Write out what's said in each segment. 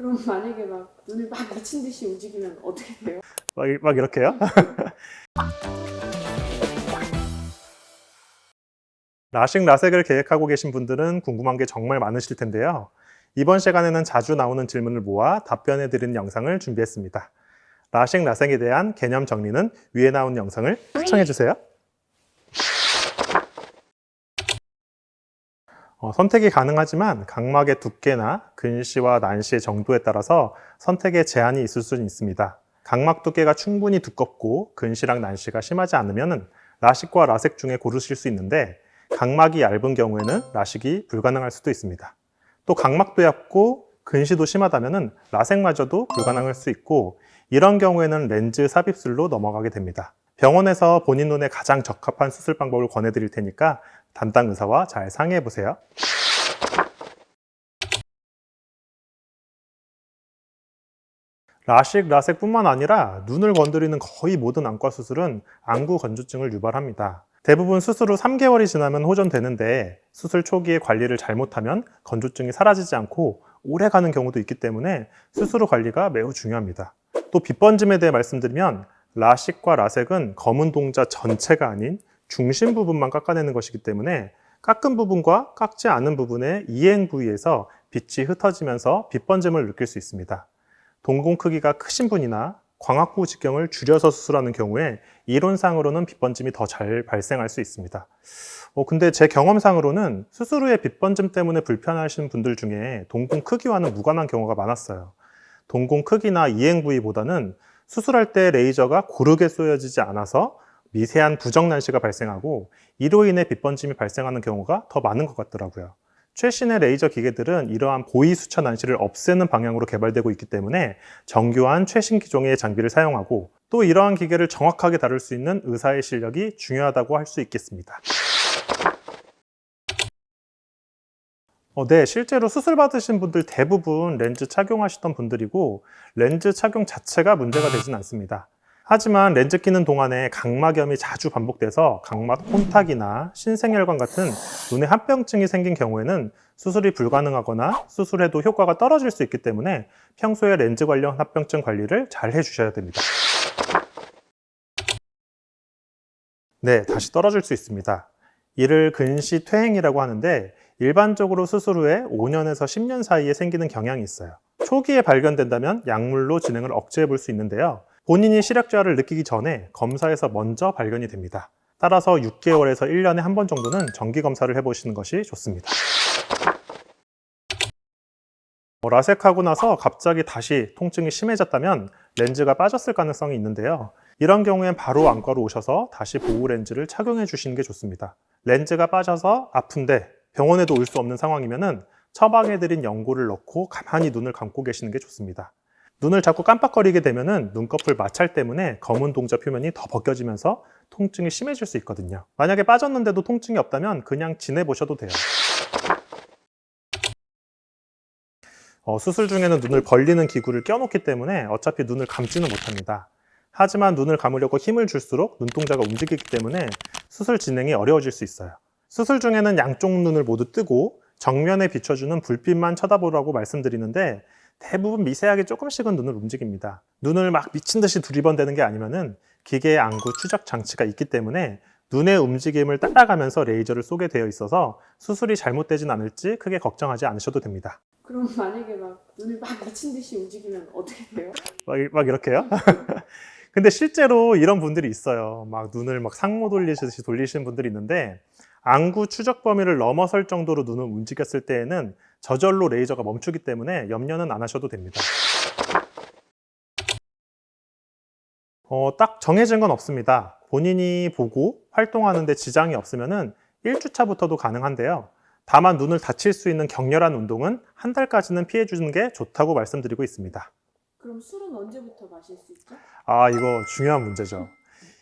그럼 만약에 막 눈을 막 미친 듯이 움직이면 어떻게 돼요? 막 이렇게요? 라식 라섹을 계획하고 계신 분들은 궁금한 게 정말 많으실 텐데요. 이번 시간에는 자주 나오는 질문을 모아 답변해 드리는 영상을 준비했습니다. 라식 라섹에 대한 개념 정리는 위에 나온 영상을 시청해 주세요. 선택이 가능하지만 각막의 두께나 근시와 난시의 정도에 따라서 선택에 제한이 있을 수는 있습니다. 각막 두께가 충분히 두껍고 근시랑 난시가 심하지 않으면 라식과 라섹 중에 고르실 수 있는데, 각막이 얇은 경우에는 라식이 불가능할 수도 있습니다. 또 각막도 얇고 근시도 심하다면 라섹마저도 불가능할 수 있고, 이런 경우에는 렌즈 삽입술로 넘어가게 됩니다. 병원에서 본인 눈에 가장 적합한 수술 방법을 권해드릴 테니까 담당 의사와 잘 상의해 보세요. 라식, 라섹뿐만 아니라 눈을 건드리는 거의 모든 안과 수술은 안구 건조증을 유발합니다. 대부분 수술 후 3개월이 지나면 호전되는데, 수술 초기에 관리를 잘못하면 건조증이 사라지지 않고 오래 가는 경우도 있기 때문에 수술 후 관리가 매우 중요합니다. 또 빗번짐에 대해 말씀드리면, 라식과 라섹은 검은 동자 전체가 아닌 중심 부분만 깎아내는 것이기 때문에 깎은 부분과 깎지 않은 부분의 이행 부위에서 빛이 흩어지면서 빗번짐을 느낄 수 있습니다. 동공 크기가 크신 분이나 광학부 직경을 줄여서 수술하는 경우에 이론상으로는 빗번짐이 더 잘 발생할 수 있습니다. 근데 제 경험상으로는 수술 후에 빗번짐 때문에 불편하신 분들 중에 동공 크기와는 무관한 경우가 많았어요. 동공 크기나 이행 부위보다는 수술할 때 레이저가 고르게 쏘여지지 않아서 미세한 부정 난시가 발생하고, 이로 인해 빗번짐이 발생하는 경우가 더 많은 것 같더라고요. 최신의 레이저 기계들은 이러한 고위 수차 난시를 없애는 방향으로 개발되고 있기 때문에 정교한 최신 기종의 장비를 사용하고, 또 이러한 기계를 정확하게 다룰 수 있는 의사의 실력이 중요하다고 할 수 있겠습니다. 네, 실제로 수술 받으신 분들 대부분 렌즈 착용하시던 분들이고, 렌즈 착용 자체가 문제가 되진 않습니다. 하지만 렌즈 끼는 동안에 각막염이 자주 반복돼서 각막 혼탁이나 신생혈관 같은 눈에 합병증이 생긴 경우에는 수술이 불가능하거나 수술해도 효과가 떨어질 수 있기 때문에 평소에 렌즈 관련 합병증 관리를 잘 해주셔야 됩니다. 네, 다시 떨어질 수 있습니다. 이를 근시 퇴행이라고 하는데, 일반적으로 수술 후에 5년에서 10년 사이에 생기는 경향이 있어요. 초기에 발견된다면 약물로 진행을 억제해 볼 수 있는데요. 본인이 시력저하를 느끼기 전에 검사에서 먼저 발견이 됩니다. 따라서 6개월에서 1년에 한 번 정도는 정기 검사를 해보시는 것이 좋습니다. 라섹하고 나서 갑자기 다시 통증이 심해졌다면 렌즈가 빠졌을 가능성이 있는데요. 이런 경우엔 바로 안과로 오셔서 다시 보호 렌즈를 착용해 주시는 게 좋습니다. 렌즈가 빠져서 아픈데 병원에도 올 수 없는 상황이면 처방해드린 연고를 넣고 가만히 눈을 감고 계시는 게 좋습니다. 눈을 자꾸 깜빡거리게 되면 눈꺼풀 마찰 때문에 검은 동자 표면이 더 벗겨지면서 통증이 심해질 수 있거든요. 만약에 빠졌는데도 통증이 없다면 그냥 지내보셔도 돼요. 수술 중에는 눈을 벌리는 기구를 껴놓기 때문에 어차피 눈을 감지는 못합니다. 하지만 눈을 감으려고 힘을 줄수록 눈동자가 움직이기 때문에 수술 진행이 어려워질 수 있어요. 수술 중에는 양쪽 눈을 모두 뜨고 정면에 비춰주는 불빛만 쳐다보라고 말씀드리는데, 대부분 미세하게 조금씩은 눈을 움직입니다. 눈을 막 미친 듯이 두리번대는 게 아니면은 기계의 안구 추적 장치가 있기 때문에 눈의 움직임을 따라가면서 레이저를 쏘게 되어 있어서 수술이 잘못되진 않을지 크게 걱정하지 않으셔도 됩니다. 그럼 만약에 막 눈을 막 미친 듯이 움직이면 어떻게 돼요? 막 이렇게요? 근데 실제로 이런 분들이 있어요. 막 눈을 막 상모 돌리듯이 돌리시는 분들이 있는데, 안구 추적 범위를 넘어설 정도로 눈을 움직였을 때에는 저절로 레이저가 멈추기 때문에 염려는 안 하셔도 됩니다. 딱 정해진 건 없습니다. 본인이 보고 활동하는데 지장이 없으면은 1주차부터도 가능한데요. 다만 눈을 다칠 수 있는 격렬한 운동은 한 달까지는 피해 주는 게 좋다고 말씀드리고 있습니다. 그럼 술은 언제부터 마실 수 있죠? 이거 중요한 문제죠.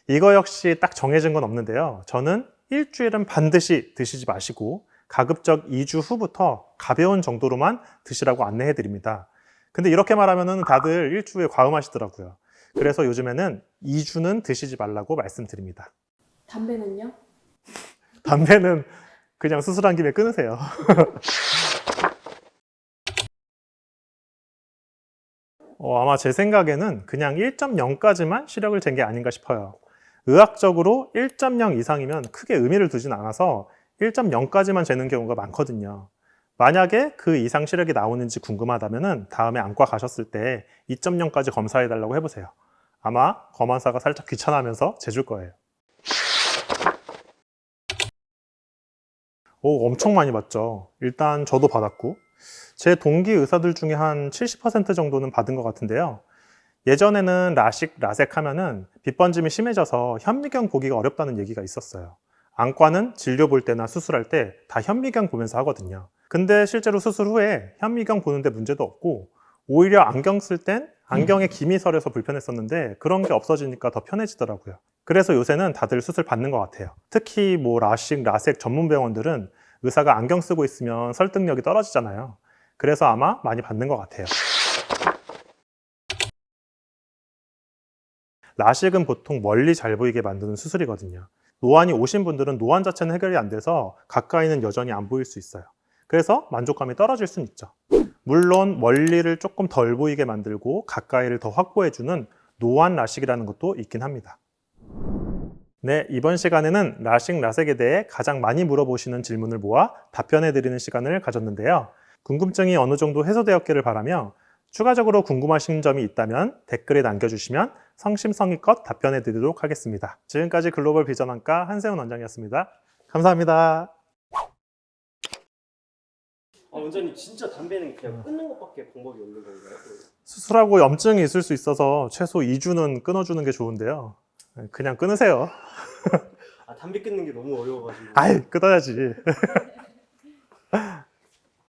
이거 역시 딱 정해진 건 없는데요. 저는 일주일은 반드시 드시지 마시고 가급적 2주 후부터 가벼운 정도로만 드시라고 안내해 드립니다. 근데 이렇게 말하면 다들 일주에 과음하시더라고요. 그래서 요즘에는 2주는 드시지 말라고 말씀드립니다. 담배는요? 담배는 그냥 수술한 김에 끊으세요. 아마 제 생각에는 그냥 1.0까지만 시력을 잰 게 아닌가 싶어요. 의학적으로 1.0 이상이면 크게 의미를 두진 않아서 1.0까지만 재는 경우가 많거든요. 만약에 그 이상 시력이 나오는지 궁금하다면 다음에 안과 가셨을 때 2.0까지 검사해달라고 해보세요. 아마 검안사가 살짝 귀찮아하면서 재줄 거예요. 엄청 많이 받죠. 일단 저도 받았고 제 동기 의사들 중에 한 70% 정도는 받은 것 같은데요. 예전에는 라식, 라섹 하면은 빛번짐이 심해져서 현미경 보기가 어렵다는 얘기가 있었어요. 안과는 진료 볼 때나 수술할 때 다 현미경 보면서 하거든요. 근데 실제로 수술 후에 현미경 보는데 문제도 없고 오히려 안경 쓸 땐 안경에 김이 서려서 불편했었는데 그런 게 없어지니까 더 편해지더라고요. 그래서 요새는 다들 수술 받는 것 같아요. 특히 뭐 라식, 라섹 전문 병원들은 의사가 안경 쓰고 있으면 설득력이 떨어지잖아요. 그래서 아마 많이 받는 것 같아요. 라식은 보통 멀리 잘 보이게 만드는 수술이거든요. 노안이 오신 분들은 노안 자체는 해결이 안 돼서 가까이는 여전히 안 보일 수 있어요. 그래서 만족감이 떨어질 수는 있죠. 물론 멀리를 조금 덜 보이게 만들고 가까이를 더 확보해주는 노안 라식이라는 것도 있긴 합니다. 네, 이번 시간에는 라식, 라섹에 대해 가장 많이 물어보시는 질문을 모아 답변해드리는 시간을 가졌는데요. 궁금증이 어느 정도 해소되었기를 바라며 추가적으로 궁금하신 점이 있다면 댓글에 남겨주시면 성심성의껏 답변해드리도록 하겠습니다. 지금까지 글로벌 비전안과 한세훈 원장이었습니다. 감사합니다. 원장님 진짜 담배는 그냥 끊는 것밖에 방법이 없는 건가요? 수술하고 염증이 있을 수 있어서 최소 2주는 끊어주는 게 좋은데요. 그냥 끊으세요. 담배 끊는 게 너무 어려워가지고. 아이, 끊어야지.